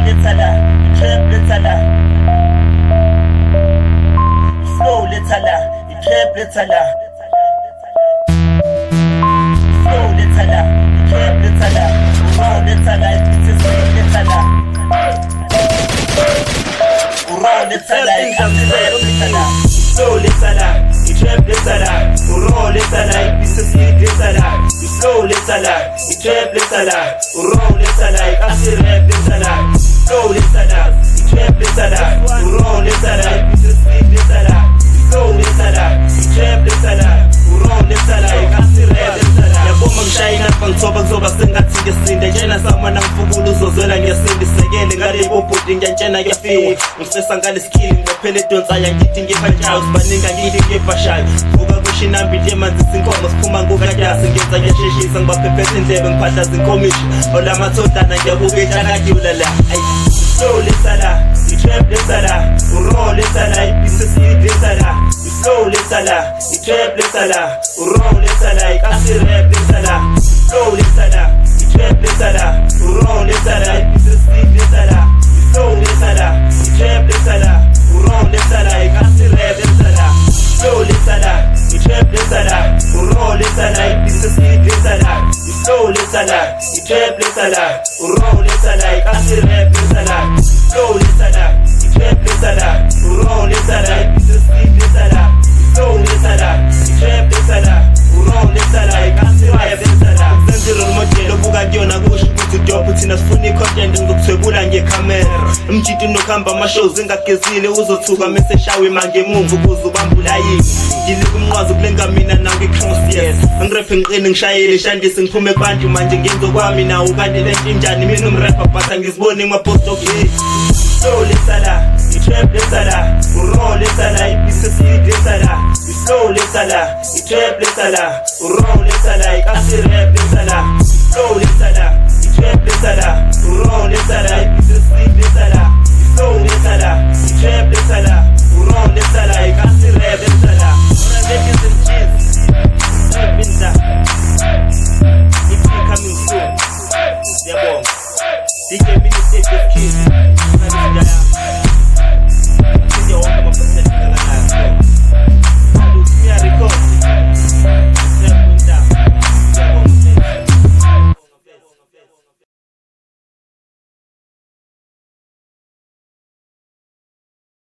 let's la, trap let's la. Slow let's la, trap let's la. Slow let's la, trap let's la. Raw let's la, it's a sweet let's la. Raw let's la, it's a let's la. Slow let's la, trap let's la. Raw let's la, it's a sweet let's la. Slow let's la, trap let's la. Raw let's la, it's a rap let's la. Slow let's la, trap let's la. Raw let's la, it's a sweet let's la. Slow let's la, trap let's la. Raw let's la, it's a rap let's la. Yaboma ngishayina ngithoba kuzoba sengathi ngesinde njena samana ngifukula uzozwela ngesinde sekele ngale bobhudi ngiyantshena kuyafika ngifesa ngale skill ngiphele idonsa yangithi ngiphanjayo sibaninga ngithi ngibashayo vuka kushinambi nje manzi sinkomo siphuma ngokadasi ngenza ngiyasheshisa ngibaphepheza indlebe ngiphahlaza inkomishi olamathodana ngiyabukela kadula la slow let's la trap let's la raw let's la it's let's la slow let's la trap let's la raw let's la it's rap let's la slow let's la trap let's la raw let's la it's let's la slow let's la trap let's la raw let's la it's rap let's la slow let's la trap let's la raw let's la it's let's la slow let's la trap let's la raw let's la it's rap let's la slow let's la trap let's la raw let's la it's let's la slow let's la trap let's la raw let's la it's rap let's la Zenziro modelo buka kuyona kusho ukuthi dope thina sifuna icontent ngizokuthwebula ngecamera umjiti nokhamba ama-shows engagezile uzothuka mase shawe manje emuva ukuze ubambula yini ngilike umnqwazi kulenga mina nawe nge-cross yes ngiraphe ngiqine ngishayele shandise ngiphume kubantu manje ngenzo kwami nawe kanti lento injani mina umrapper but angiziboni ngamapost okay slow let's la trap let's la raw let's la it's let's la slow let's la trap let's la raw let's la it's rap let's la